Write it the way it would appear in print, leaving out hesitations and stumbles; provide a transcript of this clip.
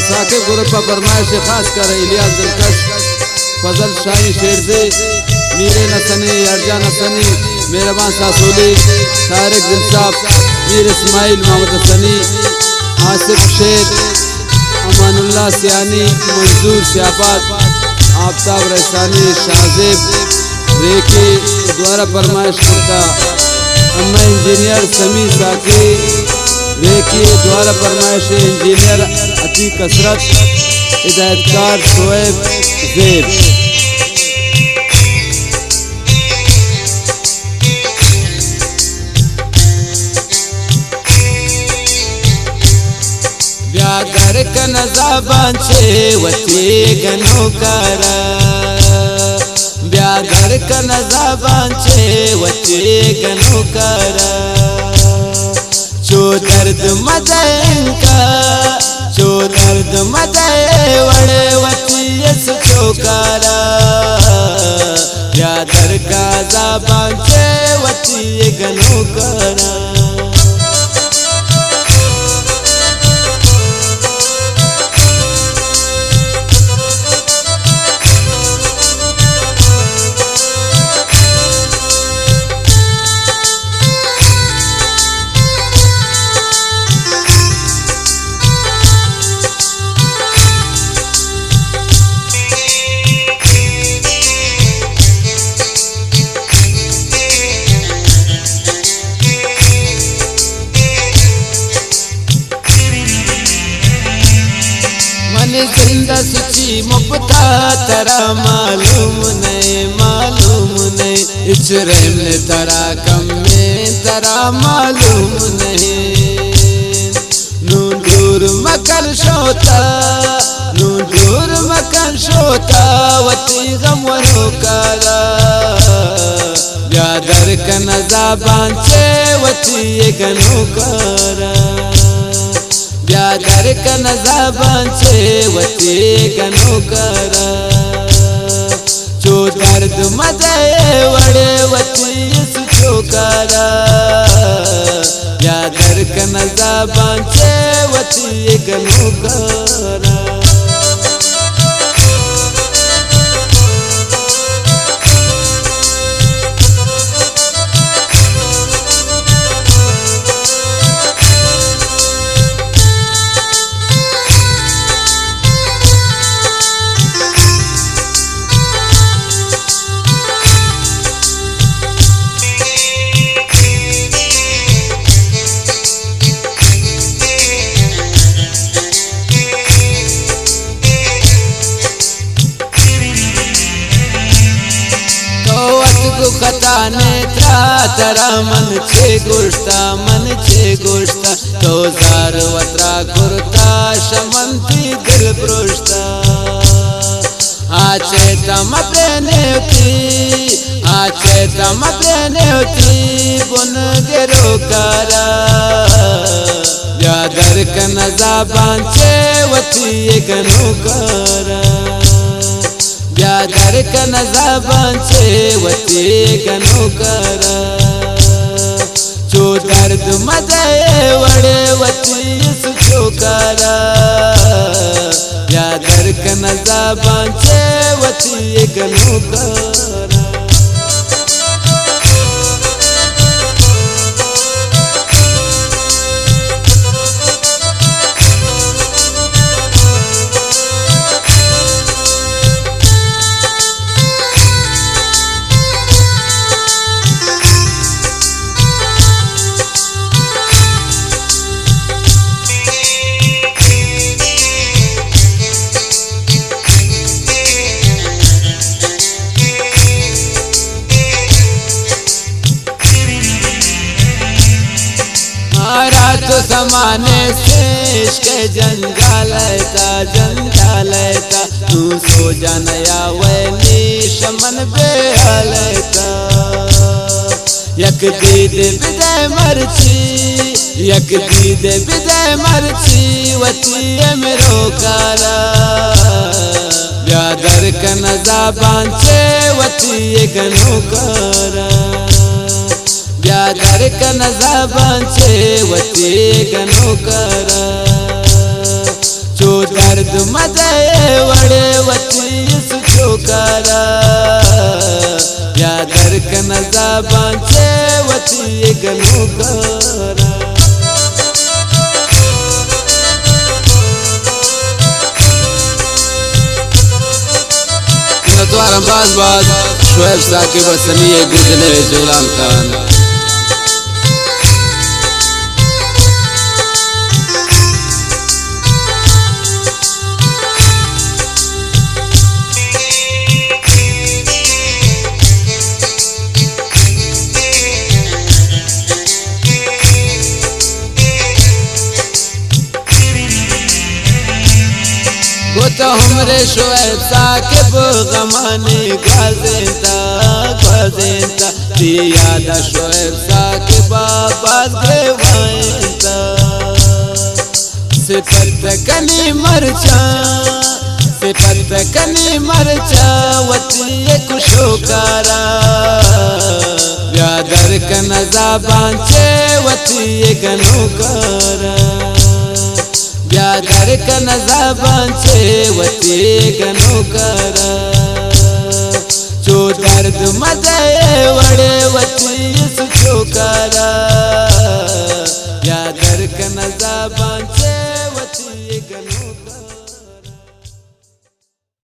Saqib group पर फरमाइश खास कर इलियास दिलकश, फजल शाही शेरजी, मीरे नसनी, अर्जा नसनी, मेहरबान सासोली, तारिक दिलसाब, मीर इस्माइल, मोहम्मद हसनी, आसिफ शेख, अमानुल्लाह सियानी, मंजूर सियाबाद, आफ्ताब रैसानी, शाहजेब रेकी द्वारा फरमाइश करता, अम्मा इंजीनियर समी साकी रेकी द्वारा फरमाइश इंजीनियर अती कसरत, हिदायतकार शोएब ज़ेब। ब्यागर कन ज़बान छे वती गनो करा, ब्यागर कन ज़बान छे वती गनो करा, चो दर्द मदयंका चो दर्द मदय वड़े वती यस चोकारा, ब्यागर का ज़बान छे वती गनो करा। जिंदा सच्ची मुफ्ता तरा मालूम नहीं, इस रहम ने तरा कम में तरा मालूम नहीं, नू दूर मकन शोता वती गम वनो करा, ब्यादर कन ज़बान छे वती गनो करा, ब्यादर कन ज़बान छे वती गनो करा, चो दर्द मदय वड़े वती यस चोकारा, ब्यादर कन ज़बान छे वती गनो करा। खताने था तरा मन छे गोश्ता तो जार वत्रा कुर्ता शमंती दिल पृष्ठा, आचे तम प्रेने होती बुन गेरो करा, ब्यादर कन ज़बान छे वती गनो करा, ब्यादर कन ज़बान छे वती गनो करा, चो दर्द मदय वड़े वती यस चोकारा, ब्यादर कन ज़बान छे वती गनो करा। तो समाने से इश्क़ जंजालता तू सो जानया वैली शमन बेहालता, यक दीद बिदाय मरची वती मेरो कारा, ब्यादर कन ज़बान छे वती गनो करा, ब्यादर कन ज़बान छे वती गनो करा, चो दर्द मजे वड़े वती छोकारा या दर्क नजा बांचे वती गनोकारा नतवार बाज शोएब साकिब सनी गुजने जुलान खान तो हमरे शोएब साकिब गमाने गजेंदा यादा शोएब साकिब बाज ग्रेवाइंदा सिफत कनी मरचा वती खुशोकारा व्यादर कनजा बांचे वती गनोकारा व्यादर कनजा बांचे वती गनोकारा जो दर्द मजे वड़े वती छोकारा